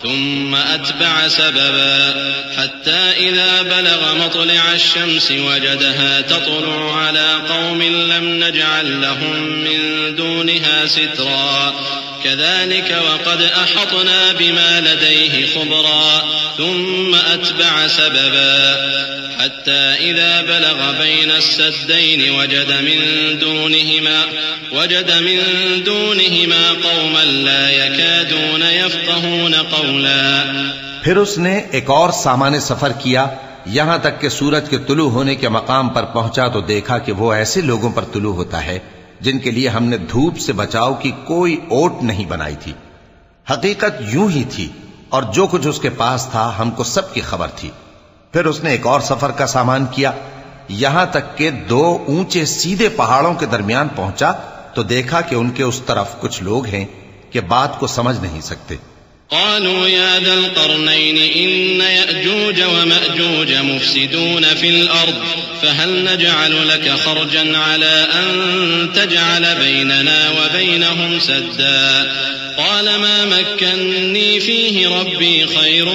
ثم أتبع سببا حتى إذا بلغ مطلع الشمس وجدها تطلع على قوم لم نجعل لهم من دونها سترا كذلك وقد أحطنا بما لديه خبرا ثم أتبع سببا حتى إذا بلغ بين السدين وجد من دونهما قوما لا يكادون يفقهون قولا. پھر اس نے ایک اور سامان سفر کیا یہاں تک کہ سورج کے طلوع ہونے کے مقام پر پہنچا تو دیکھا کہ وہ ایسے لوگوں پر طلوع ہوتا ہے جن کے لیے ہم نے دھوپ سے بچاؤ کی کوئی اوٹ نہیں بنائی تھی. حقیقت یوں ہی تھی اور جو کچھ اس کے پاس تھا ہم کو سب کی خبر تھی. پھر اس نے ایک اور سفر کا سامان کیا یہاں تک کہ 2 اونچے سیدھے پہاڑوں کے درمیان پہنچا تو دیکھا کہ ان کے اس طرف کچھ لوگ ہیں کہ بات کو سمجھ نہیں سکتے. قالوا يا ذا القرنين إن يأجوج ومأجوج مفسدون في الأرض فهل نجعل لك خرجا على أن تجعل بيننا وبينهم سدا قال ما مكنني فيه ربي خير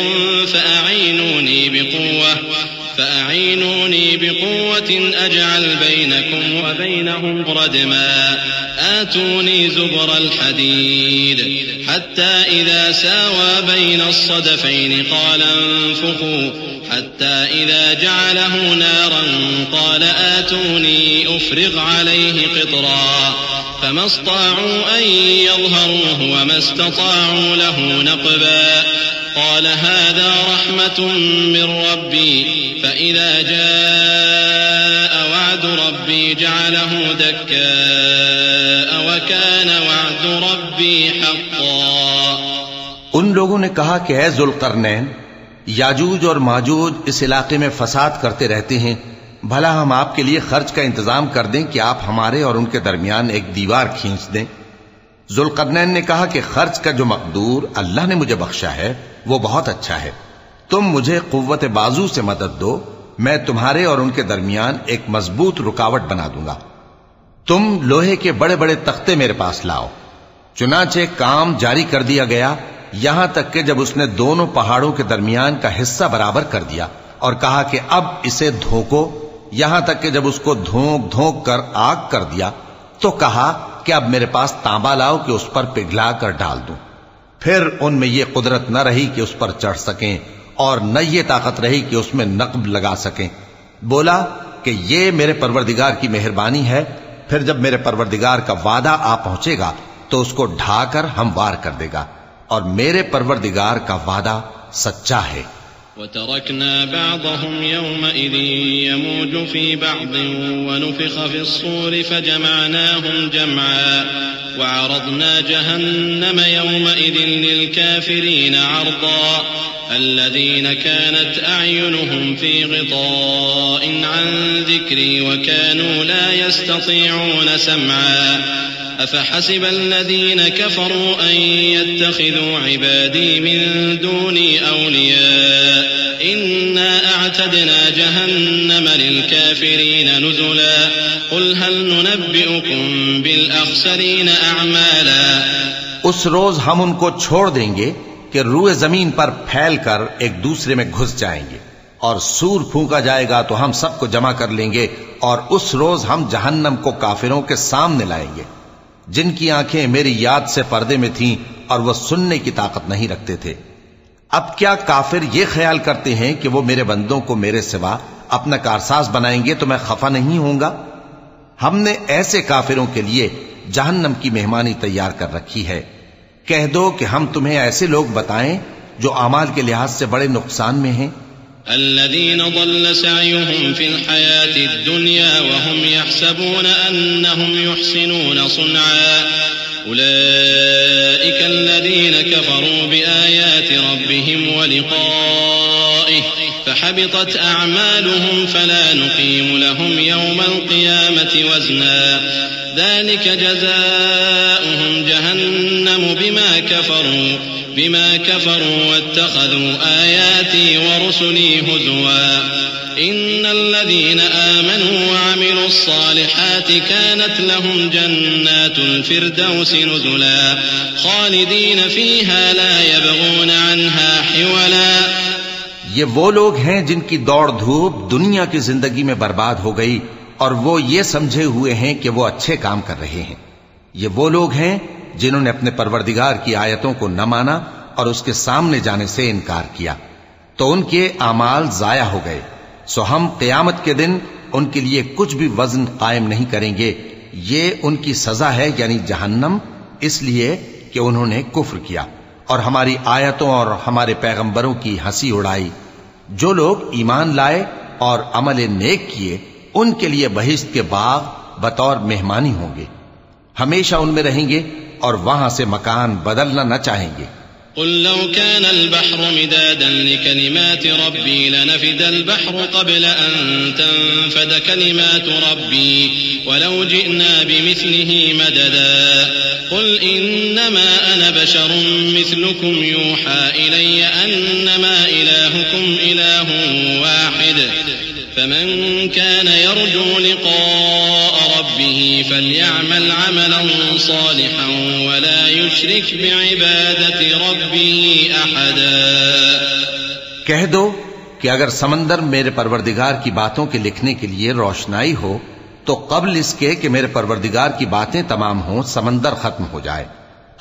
فأعينوني بقوة أجعل بينكم وبينهم ردما آتوني زبر الحديد حتى إذا ساوى بين الصدفين قال انفخوا حتى إذا جعله نارا قال آتوني أفرغ عليه قطرا فما استطاعوا أن يظهروه وما استطاعوا له نقبا قال هذا رحمة من ربي فإذا جاء وعد ربي جعله دكاء وكان وعد ربي حقا. ان لوگوں نے کہا کہ اے ذوالقرنین یاجوج اور ماجوج اس علاقے میں فساد کرتے رہتے ہیں بھلا ہم آپ کے لیے خرچ کا انتظام کر دیں کہ آپ ہمارے اور ان کے درمیان ایک دیوار کھینچ دیں. ذوالقرنین نے کہا کہ خرچ کا جو مقدور اللہ نے مجھے بخشا ہے وہ بہت اچھا ہے. تم مجھے قوت بازو سے مدد دو میں تمہارے اور ان کے درمیان ایک مضبوط رکاوٹ بنا دوں گا. تم لوہے کے بڑے بڑے تختے میرے پاس لاؤ. چنانچہ کام جاری کر دیا گیا یہاں تک کہ جب اس نے دونوں پہاڑوں کے درمیان کا حصہ برابر کر دیا اور کہا کہ اب اسے دھوکو یہاں تک کہ جب اس کو دھونک دھونک کر آگ کر دیا تو کہا کہ اب میرے پاس تانبا لاؤ کہ اس پر پگھلا کر ڈال دوں. پھر ان میں یہ قدرت نہ رہی کہ اس پر چڑھ سکیں اور نہ یہ طاقت رہی کہ اس میں نقب لگا سکیں. بولا کہ یہ میرے پروردگار کی مہربانی ہے. پھر جب میرے پروردگار کا وعدہ آ پہنچے گا تو اس کو ڈھا کر ہموار کر دے گا اور میرے پروردگار کا وعدہ سچا ہے. وتركنا بعضهم يومئذ يموج في بعض ونفخ في الصور فجمعناهم جمعا وعرضنا جهنم يومئذ للكافرين عرضا الذين كانت أعينهم في غطاء عن ذكري وكانوا لا يستطيعون سمعا أفحسب الذين كفروا أن يتخذوا عبادي من دوني أولياء إنا أعتدنا جهنم للكافرين نزلا قل هل ننبئكم بالأخسرين أعمالا. اس روز ہم ان کو چھوڑ دیں گے کہ روئے زمین پر پھیل کر ایک دوسرے میں گھس جائیں گے اور سور پھونکا جائے گا تو ہم سب کو جمع کر لیں گے اور اس روز ہم جہنم کو کافروں کے سامنے لائیں گے جن کی آنکھیں میری یاد سے پردے میں تھیں اور وہ سننے کی طاقت نہیں رکھتے تھے. اب کیا کافر یہ خیال کرتے ہیں کہ وہ میرے بندوں کو میرے سوا اپنا کارساز بنائیں گے تو میں خفا نہیں ہوں گا؟ ہم نے ایسے کافروں کے لیے جہنم کی مہمانی تیار کر رکھی ہے. کہہ دو کہ ہم تمہیں ایسے لوگ بتائیں جو اعمال کے لحاظ سے بڑے نقصان میں ہیں. الذين ضل سعيهم في الحياة الدنيا وهم يحسبون أنهم يحسنون صنعا أولئك الذين كفروا بآيات ربهم ولقائه فحبطت أعمالهم فلا نقيم لهم يوم القيامة وزنا ذلك جزاؤهم جهنم بما كفروا بما كفروا واتخذوا آياتي ورسلي هزوا إن الذين آمنوا وعملوا الصالحات كانت لهم جنات الفردوس نزلا خالدين فيها لا يبغون عنها حولا. یہ وہ لوگ ہیں جن کی دوڑ دھوپ دنیا کی زندگی میں برباد ہو گئی اور وہ یہ سمجھے ہوئے ہیں کہ وہ اچھے کام کر رہے ہیں. یہ وہ لوگ ہیں جنہوں نے اپنے پروردگار کی آیتوں کو نہ مانا اور اس کے سامنے جانے سے انکار کیا تو ان کے اعمال ضائع ہو گئے. سو ہم قیامت کے دن ان کے لیے کچھ بھی وزن قائم نہیں کریں گے. یہ ان کی سزا ہے یعنی جہنم، اس لیے کہ انہوں نے کفر کیا اور ہماری آیتوں اور ہمارے پیغمبروں کی ہنسی اڑائی. جو لوگ ایمان لائے اور عمل نیک کیے ان کے لیے بہشت کے باغ بطور مہمانی ہوں گے، ہمیشہ ان میں رہیں گے اور وہاں سے مکان بدلنا نہ چاہیں گے. قل لو كان البحر مدادا لكلمات ربي لنفد البحر قبل أن تنفد كلمات ربي ولو جئنا بمثله مددا قل إنما أنا بشر مثلكم يوحى إلي أنما إلهكم إله واحد فمن كان يرجو لقاء ربه فليعمل عملا صالحا ولا يشرك بعبادة ربه أحدا. کہہ دو کہ اگر سمندر میرے پروردگار کی باتوں کے لکھنے کے لیے روشنائی ہو تو قبل اس کے کہ میرے پروردگار کی باتیں تمام ہوں سمندر ختم ہو جائے،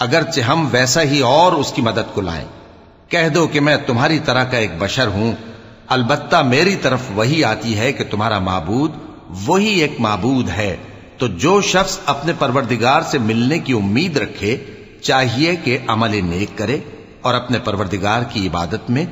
اگرچہ ہم ویسا ہی اور اس کی مدد کو لائیں. کہہ دو کہ میں تمہاری طرح کا ایک بشر ہوں، البتہ میری طرف وہی آتی ہے کہ تمہارا معبود وہی ایک معبود ہے. تو جو شخص اپنے پروردگار سے ملنے کی امید رکھے چاہیے کہ عمل نیک کرے اور اپنے پروردگار کی عبادت میں